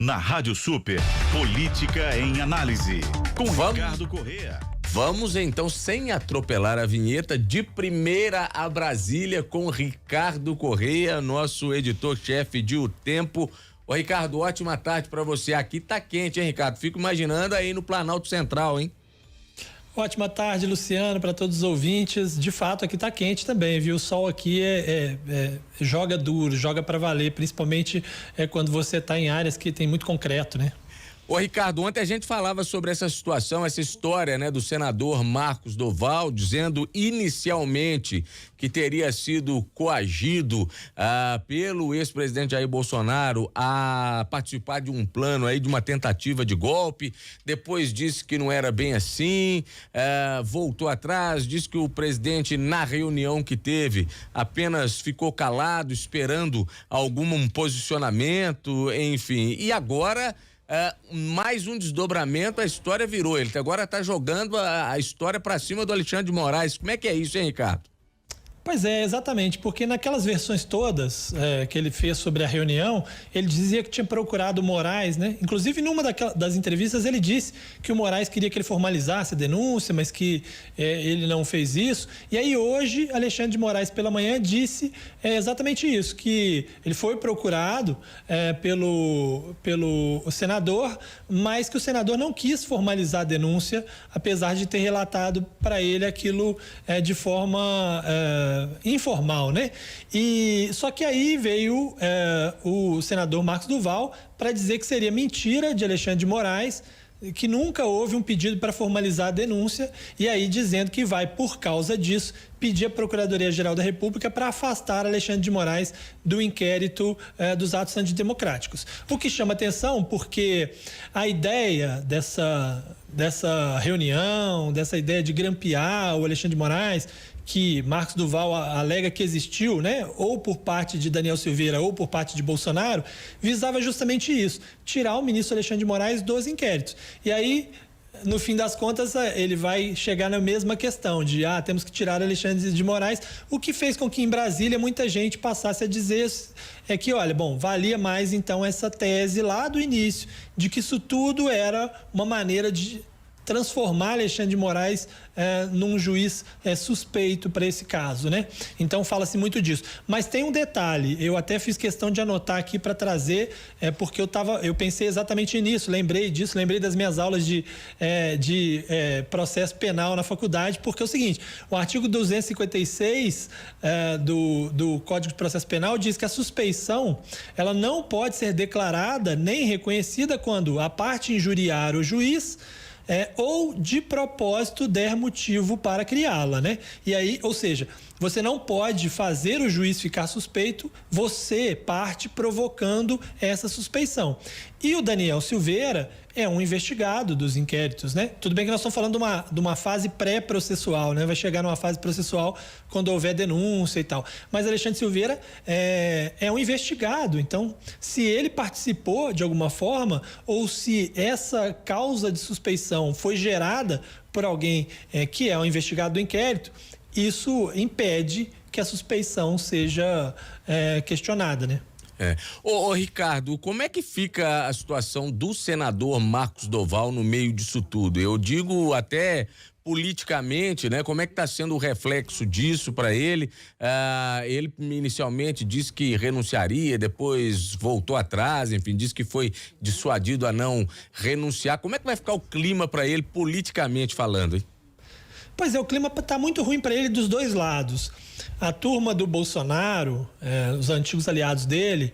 Na Rádio Super, Política em Análise, com Ricardo Corrêa. Vamos então, sem atropelar a vinheta, de primeira a Brasília com Ricardo Corrêa, nosso editor-chefe de O Tempo. Ô Ricardo, ótima tarde pra você. Aqui tá quente, hein, Ricardo? Fico imaginando aí no Planalto Central, hein? Ótima tarde, Luciano, para todos os ouvintes. De fato, aqui tá quente também, viu? O sol aqui joga duro, joga para valer, principalmente quando você tá em áreas que tem muito concreto, né? Ô Ricardo, ontem a gente falava sobre essa situação, essa história, né, do senador Marcos Doval, dizendo inicialmente que teria sido coagido pelo ex-presidente Jair Bolsonaro a participar de um plano aí, de uma tentativa de golpe. Depois disse que não era bem assim, voltou atrás, disse que o presidente, na reunião que teve, apenas ficou calado, esperando algum posicionamento, enfim. E agora mais um desdobramento, a história virou. Ele agora tá jogando a história para cima do Alexandre de Moraes. Como é que é isso, hein, Ricardo? Pois é, exatamente, porque naquelas versões todas que ele fez sobre a reunião, ele dizia que tinha procurado o Moraes, né? Inclusive, numa das entrevistas, ele disse que o Moraes queria que ele formalizasse a denúncia, mas que ele não fez isso. E aí, hoje, Alexandre de Moraes, pela manhã, disse exatamente isso, que ele foi procurado pelo senador, mas que o senador não quis formalizar a denúncia, apesar de ter relatado para ele aquilo de forma informal, né? E só que aí veio o senador Marcos Doval para dizer que seria mentira de Alexandre de Moraes, que nunca houve um pedido para formalizar a denúncia, e aí dizendo que vai, por causa disso, pedir à Procuradoria-Geral da República para afastar Alexandre de Moraes do inquérito dos atos antidemocráticos. O que chama atenção, porque a ideia dessa reunião, dessa ideia de grampear o Alexandre de Moraes, que Marcos Doval alega que existiu, né, ou por parte de Daniel Silveira ou por parte de Bolsonaro, visava justamente isso, tirar o ministro Alexandre de Moraes dos inquéritos. E aí, no fim das contas, ele vai chegar na mesma questão de temos que tirar Alexandre de Moraes, o que fez com que em Brasília muita gente passasse a dizer que, olha, bom, valia mais então essa tese lá do início, de que isso tudo era uma maneira de transformar Alexandre de Moraes num juiz suspeito para esse caso, né? Então fala-se muito disso. Mas tem um detalhe, eu até fiz questão de anotar aqui para trazer, porque eu pensei exatamente nisso, lembrei disso, lembrei das minhas aulas de processo penal na faculdade, porque é o seguinte, o artigo 256 do Código de Processo Penal diz que a suspeição, ela não pode ser declarada nem reconhecida quando a parte injuriar o juiz ou de propósito der motivo para criá-la, né? E aí, ou seja, você não pode fazer o juiz ficar suspeito, você, parte, provocando essa suspeição. E o Daniel Silveira é um investigado dos inquéritos, né? Tudo bem que nós estamos falando de uma fase pré-processual, né? Vai chegar numa fase processual quando houver denúncia e tal. Mas Alexandre Silveira é um investigado. Então, se ele participou de alguma forma ou se essa causa de suspeição foi gerada por alguém que é um investigado do inquérito, isso impede que a suspeição seja questionada, né? Ô Ricardo, como é que fica a situação do senador Marcos Doval no meio disso tudo? Eu digo até politicamente, né? Como é que está sendo o reflexo disso para ele? Ele inicialmente disse que renunciaria, depois voltou atrás, enfim, disse que foi dissuadido a não renunciar. Como é que vai ficar o clima para ele politicamente falando, hein? Pois é, o clima está muito ruim para ele dos dois lados. A turma do Bolsonaro, os antigos aliados dele,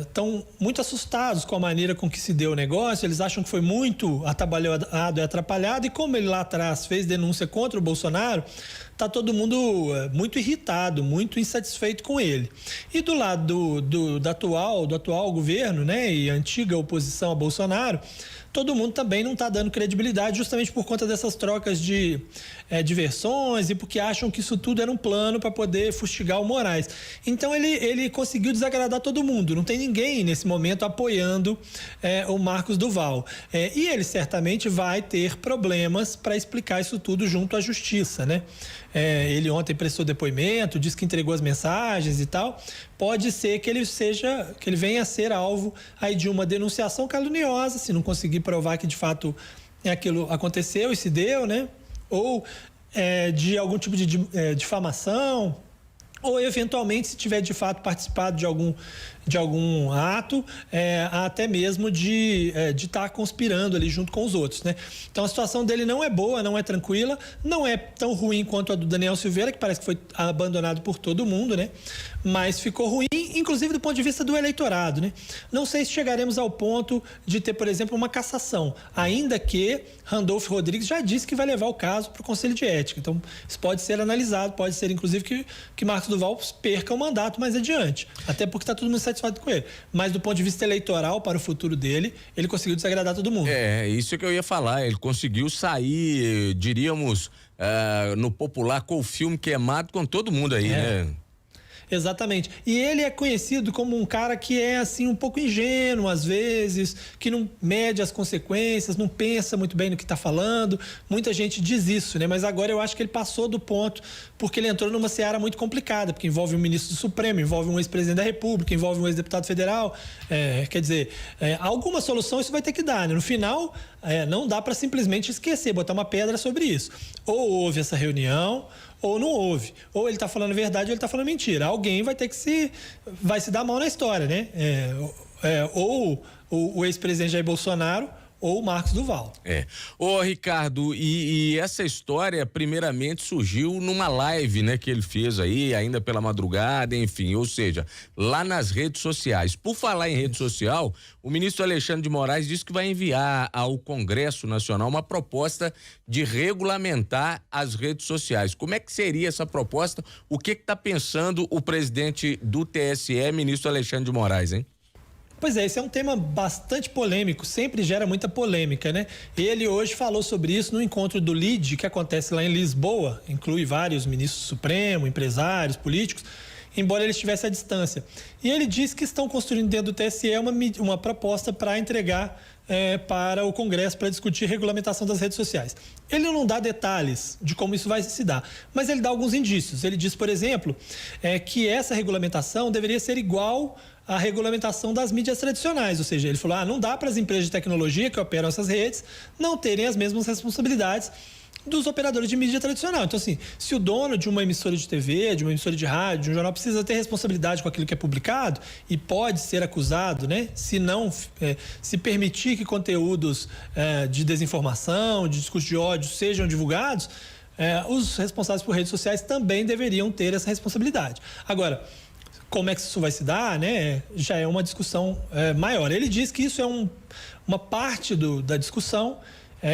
estão muito assustados com a maneira com que se deu o negócio. Eles acham que foi muito atabalhado e atrapalhado, e como ele lá atrás fez denúncia contra o Bolsonaro, está todo mundo muito irritado, muito insatisfeito com ele. E do lado do atual governo, né, e antiga oposição a Bolsonaro, todo mundo também não está dando credibilidade, justamente por conta dessas trocas de versões, e porque acham que isso tudo era um plano plano para poder fustigar o Moraes. Então ele conseguiu desagradar todo mundo. Não tem ninguém nesse momento apoiando o Marcos Duval. E ele certamente vai ter problemas para explicar isso tudo junto à justiça, né? Ele ontem prestou depoimento, disse que entregou as mensagens e tal. Pode ser que ele venha a ser alvo aí de uma denunciação caluniosa, se não conseguir provar que de fato aquilo aconteceu e se deu, né? Ou de algum tipo de difamação, ou eventualmente se tiver de fato participado de algum ato, até mesmo de estar conspirando ali junto com os outros, né? Então a situação dele não é boa, não é tranquila, não é tão ruim quanto a do Daniel Silveira, que parece que foi abandonado por todo mundo, né? Mas ficou ruim, inclusive do ponto de vista do eleitorado, né? Não sei se chegaremos ao ponto de ter, por exemplo, uma cassação, ainda que Randolfo Rodrigues já disse que vai levar o caso para o Conselho de Ética. Então isso pode ser analisado, pode ser inclusive que Marcos Duval perca o mandato mais adiante, até porque está todo mundo satisfeito com ele. Mas do ponto de vista eleitoral, para o futuro dele, ele conseguiu desagradar todo mundo. Isso que eu ia falar, ele conseguiu sair, diríamos, no popular, com o filme queimado com todo mundo aí, né? Exatamente. E ele é conhecido como um cara que é assim um pouco ingênuo às vezes, que não mede as consequências, não pensa muito bem no que está falando. Muita gente diz isso, né? Mas agora eu acho que ele passou do ponto, porque ele entrou numa seara muito complicada, porque envolve um ministro do Supremo, envolve um ex-presidente da República, envolve um ex-deputado federal. Quer dizer, alguma solução isso vai ter que dar, né? No final, não dá para simplesmente esquecer, botar uma pedra sobre isso. Ou houve essa reunião, ou não houve. Ou ele está falando a verdade ou ele está falando mentira. Alguém vai ter que vai se dar mal na história, né? Ou o ex-presidente Jair Bolsonaro ou o Marcos Duval. Ô, Ricardo, e essa história primeiramente surgiu numa live, né, que ele fez aí, ainda pela madrugada, enfim, ou seja, lá nas redes sociais. Por falar em rede social, o ministro Alexandre de Moraes disse que vai enviar ao Congresso Nacional uma proposta de regulamentar as redes sociais. Como é que seria essa proposta? O que está pensando o presidente do TSE, ministro Alexandre de Moraes, hein? Pois esse é um tema bastante polêmico, sempre gera muita polêmica, né? Ele hoje falou sobre isso no encontro do LIDE, que acontece lá em Lisboa, inclui vários ministros do Supremo, empresários, políticos, embora ele estivesse à distância. E ele disse que estão construindo dentro do TSE uma proposta para entregar para o Congresso para discutir regulamentação das redes sociais. Ele não dá detalhes de como isso vai se dar, mas ele dá alguns indícios. Ele diz, por exemplo, que essa regulamentação deveria ser igual à regulamentação das mídias tradicionais, ou seja, ele falou, não dá para as empresas de tecnologia que operam essas redes não terem as mesmas responsabilidades dos operadores de mídia tradicional. Então, assim, se o dono de uma emissora de TV, de uma emissora de rádio, de um jornal, precisa ter responsabilidade com aquilo que é publicado e pode ser acusado, né? Se permitir que conteúdos de desinformação, de discurso de ódio sejam divulgados, os responsáveis por redes sociais também deveriam ter essa responsabilidade. Agora, como é que isso vai se dar, né? Já é uma discussão maior. Ele diz que isso é uma parte da discussão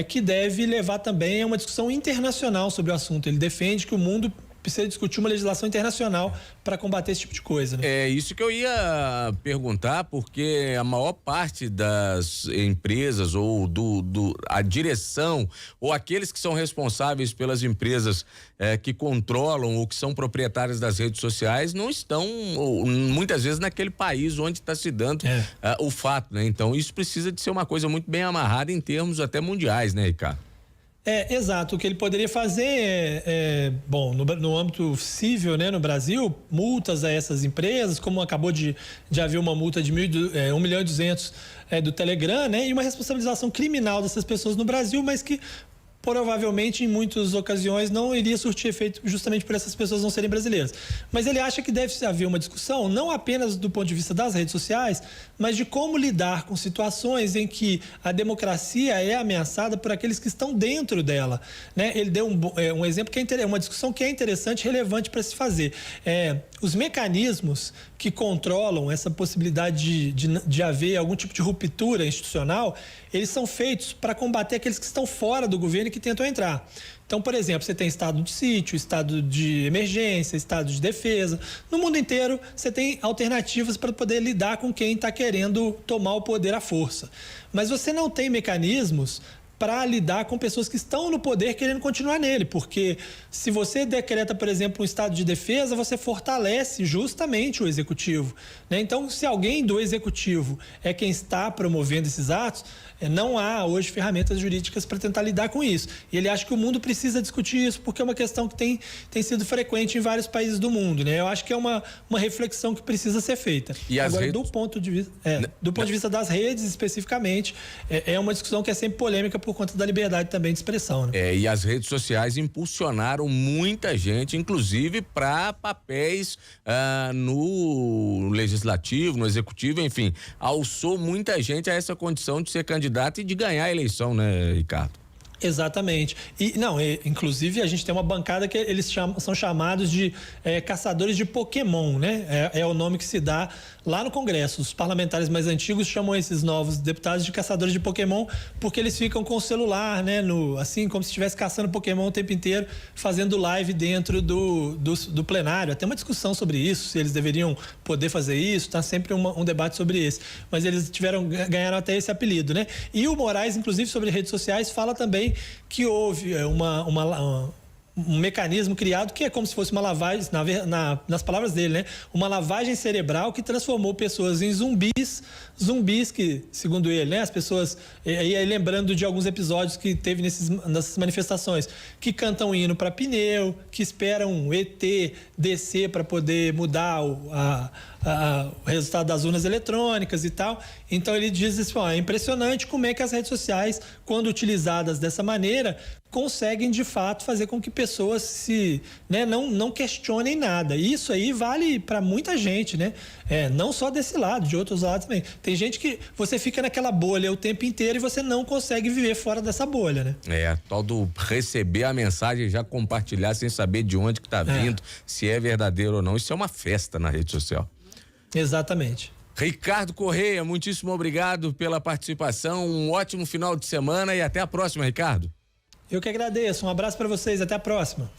que deve levar também a uma discussão internacional sobre o assunto. Ele defende que o mundo precisa discutir uma legislação internacional para combater esse tipo de coisa, né? É isso que eu ia perguntar, porque a maior parte das empresas ou a direção ou aqueles que são responsáveis pelas empresas que controlam ou que são proprietários das redes sociais não estão muitas vezes naquele país onde está se dando o fato, né? Então isso precisa de ser uma coisa muito bem amarrada em termos até mundiais, né, Ricardo? Exato. O que ele poderia fazer bom, no âmbito civil, né, no Brasil, multas a essas empresas, como acabou de haver uma multa de 1.200.000 do Telegram, né, e uma responsabilização criminal dessas pessoas no Brasil, mas que provavelmente em muitas ocasiões não iria surtir efeito justamente por essas pessoas não serem brasileiras. Mas ele acha que deve haver uma discussão não apenas do ponto de vista das redes sociais, mas de como lidar com situações em que a democracia é ameaçada por aqueles que estão dentro dela, né? Ele deu um exemplo que é uma discussão que é interessante e relevante para se fazer. Os mecanismos que controlam essa possibilidade de haver algum tipo de ruptura institucional, eles são feitos para combater aqueles que estão fora do governo e que tentam entrar. Então, por exemplo, você tem estado de sítio, estado de emergência, estado de defesa. No mundo inteiro, você tem alternativas para poder lidar com quem está querendo tomar o poder à força. Mas você não tem mecanismos para lidar com pessoas que estão no poder querendo continuar nele, porque se você decreta, por exemplo, um estado de defesa, você fortalece justamente o executivo, né? Então, se alguém do executivo é quem está promovendo esses atos, não há hoje ferramentas jurídicas para tentar lidar com isso. E ele acha que o mundo precisa discutir isso porque é uma questão que tem sido frequente em vários países do mundo, né? Eu acho que é uma reflexão que precisa ser feita. E agora, do ponto de vista das redes especificamente, é uma discussão que é sempre polêmica por conta da liberdade também de expressão, né? E as redes sociais impulsionaram muita gente, inclusive para papéis no legislativo, no executivo, enfim, alçou muita gente a essa condição de ser candidato e de ganhar a eleição, né, Ricardo? Exatamente. Inclusive a gente tem uma bancada que eles são chamados de caçadores de Pokémon, né? É o nome que se dá lá no Congresso. Os parlamentares mais antigos chamam esses novos deputados de caçadores de Pokémon porque eles ficam com o celular, né? Assim como se estivesse caçando Pokémon o tempo inteiro, fazendo live dentro do plenário. Até uma discussão sobre isso, se eles deveriam poder fazer isso, tá sempre um debate sobre isso. Mas eles ganharam até esse apelido, né? E o Moraes, inclusive, sobre redes sociais, fala também que houve um mecanismo criado que é como se fosse uma lavagem, nas palavras dele, né? Uma lavagem cerebral que transformou pessoas em zumbis que, segundo ele, né? As pessoas, aí lembrando de alguns episódios que teve nessas manifestações, que cantam hino para pneu, que esperam um ET descer para poder mudar o resultado das urnas eletrônicas e tal. Então ele diz assim, é impressionante como é que as redes sociais, quando utilizadas dessa maneira, conseguem de fato fazer com que pessoas não questionem nada. E isso aí vale para muita gente, né? Não só desse lado, de outros lados também. Tem gente que você fica naquela bolha o tempo inteiro e você não consegue viver fora dessa bolha, né? Tal do receber a mensagem e já compartilhar sem saber de onde que tá vindo, se é verdadeiro ou não. Isso é uma festa na rede social. Exatamente. Ricardo Correia, muitíssimo obrigado pela participação, um ótimo final de semana e até a próxima, Ricardo. Eu que agradeço, um abraço para vocês, até a próxima.